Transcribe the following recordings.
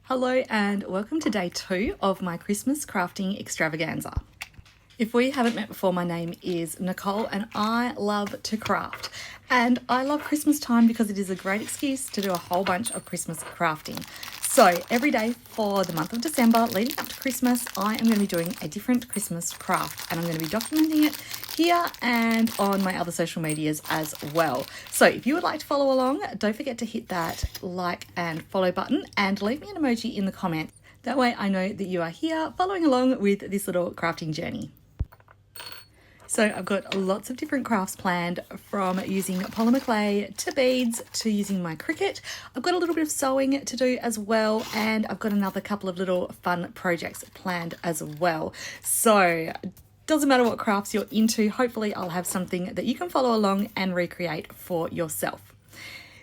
Hello and welcome to day 2 of my Christmas crafting extravaganza. If we haven't met before, my name is Nicole and I love to craft. And I love Christmas time because it is a great excuse to do a whole bunch of Christmas crafting. So every day for the month of December leading up to Christmas, I am going to be doing a different Christmas craft and I'm going to be documenting it here and on my other social medias as well. So if you would like to follow along, don't forget to hit that like and follow button and leave me an emoji in the comments. That way I know that you are here following along with this little crafting journey. So I've got lots of different crafts planned, from using polymer clay to beads to using my Cricut. I've got a little bit of sewing to do as well, and I've got another couple of little fun projects planned as well. So doesn't matter what crafts you're into, hopefully I'll have something that you can follow along and recreate for yourself.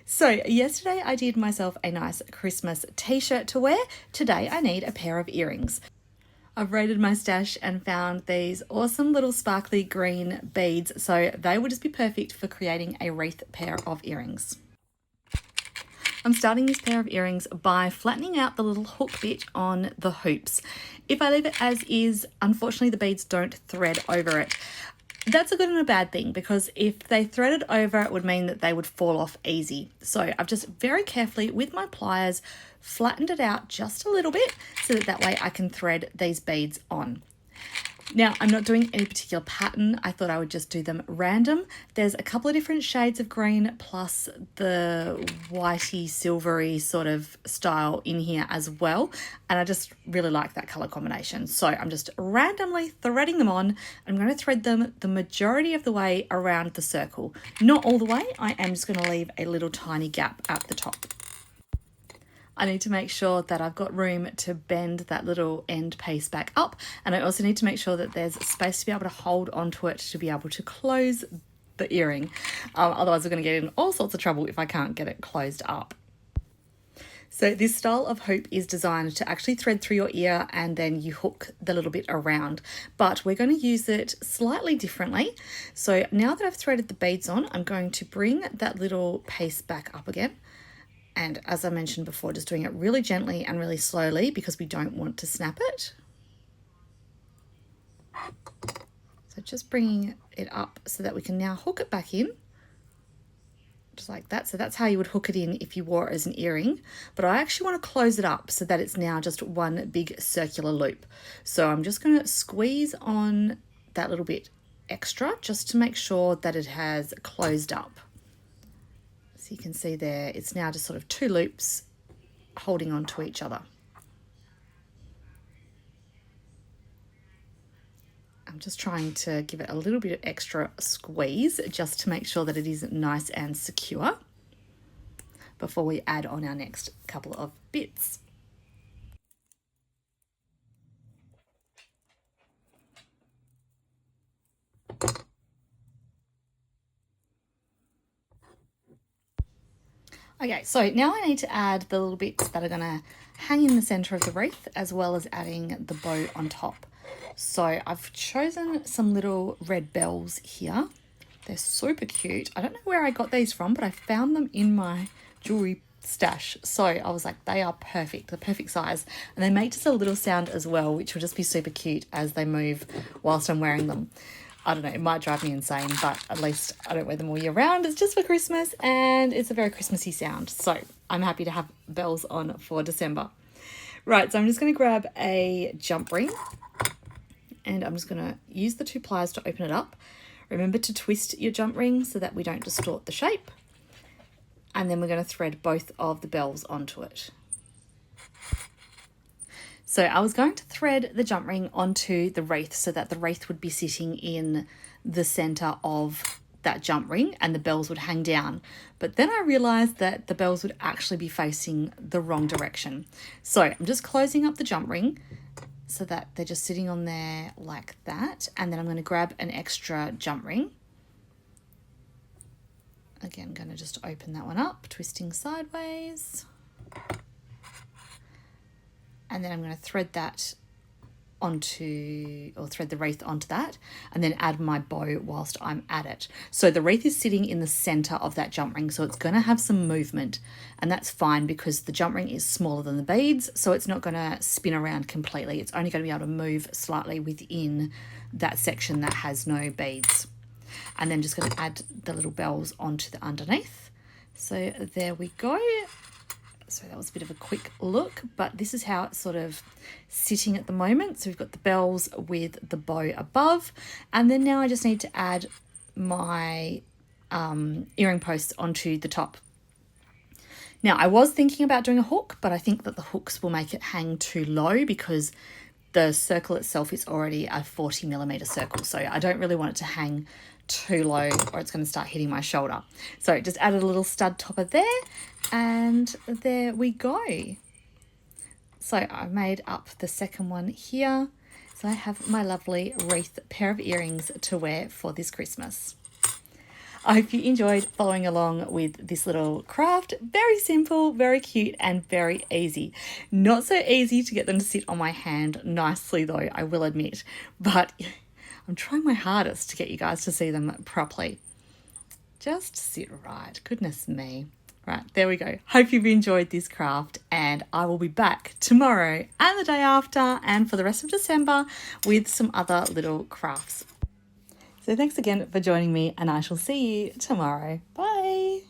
So yesterday I did myself a nice Christmas t-shirt to wear. Today I need a pair of earrings. I've raided my stash and found these awesome little sparkly green beads, so they will just be perfect for creating a wreath pair of earrings. I'm starting this pair of earrings by flattening out the little hook bit on the hoops. If I leave it as is, unfortunately the beads don't thread over it. That's a good and a bad thing, because if they threaded over, it would mean that they would fall off easy. So I've just very carefully with my pliers flattened it out just a little bit so that way I can thread these beads on. Now, I'm not doing any particular pattern. I thought I would just do them random. There's a couple of different shades of green plus the whitey silvery sort of style in here as well. And I just really like that color combination. So I'm just randomly threading them on. I'm going to thread them the majority of the way around the circle. Not all the way. I am just going to leave a little tiny gap at the top. I need to make sure that I've got room to bend that little end piece back up, and I also need to make sure that there's space to be able to hold onto it to be able to close the earring. Otherwise we're going to get in all sorts of trouble if I can't get it closed up. So this style of hoop is designed to actually thread through your ear and then you hook the little bit around, but we're going to use it slightly differently. So now that I've threaded the beads on, I'm going to bring that little piece back up again. And as I mentioned before, just doing it really gently and really slowly because we don't want to snap it. So just bringing it up so that we can now hook it back in, just like that. So that's how you would hook it in if you wore it as an earring. But I actually want to close it up so that it's now just one big circular loop. So I'm just going to squeeze on that little bit extra just to make sure that it has closed up. So you can see there, it's now just sort of two loops holding on to each other. I'm just trying to give it a little bit of extra squeeze just to make sure that it is nice and secure before we add on our next couple of bits. Okay, so now I need to add the little bits that are going to hang in the center of the wreath, as well as adding the bow on top. So I've chosen some little red bells here. They're super cute. I don't know where I got these from, but I found them in my jewelry stash. So I was like, they are perfect, the perfect size. And they make just a little sound as well, which will just be super cute as they move whilst I'm wearing them. I don't know, it might drive me insane, but at least I don't wear them all year round. It's just for Christmas and it's a very Christmassy sound. So I'm happy to have bells on for December. Right, so I'm just going to grab a jump ring and I'm just going to use the two pliers to open it up. Remember to twist your jump ring so that we don't distort the shape. And then we're going to thread both of the bells onto it. So I was going to thread the jump ring onto the wreath so that the wreath would be sitting in the center of that jump ring and the bells would hang down. But then I realized that the bells would actually be facing the wrong direction. So I'm just closing up the jump ring so that they're just sitting on there like that. And then I'm going to grab an extra jump ring. Again, I'm going to just open that one up, twisting sideways. And then I'm going to thread that onto, or thread the wreath onto that, and then add my bow whilst I'm at it. So the wreath is sitting in the center of that jump ring, so it's going to have some movement, and that's fine because the jump ring is smaller than the beads, so it's not going to spin around completely. It's only going to be able to move slightly within that section that has no beads. And then just going to add the little bells onto the underneath. So there we go. So that was a bit of a quick look, but this is how it's sort of sitting at the moment. So we've got the bells with the bow above, and then now I just need to add my earring posts onto the top. Now I was thinking about doing a hook, but I think that the hooks will make it hang too low because the circle itself is already a 40mm circle. So I don't really want it to hang too low or it's going to start hitting my shoulder. So just added a little stud topper there, and there we go. So I made up the second one here. So I have my lovely wreath pair of earrings to wear for this Christmas. I hope you enjoyed following along with this little craft. Very simple, very cute, and very easy. Not so easy to get them to sit on my hand nicely though, I will admit, but I'm trying my hardest to get you guys to see them properly. Just sit right, goodness me. Right, there we go. Hope you've enjoyed this craft, and I will be back tomorrow and the day after and for the rest of December with some other little crafts. So thanks again for joining me, and I shall see you tomorrow. Bye.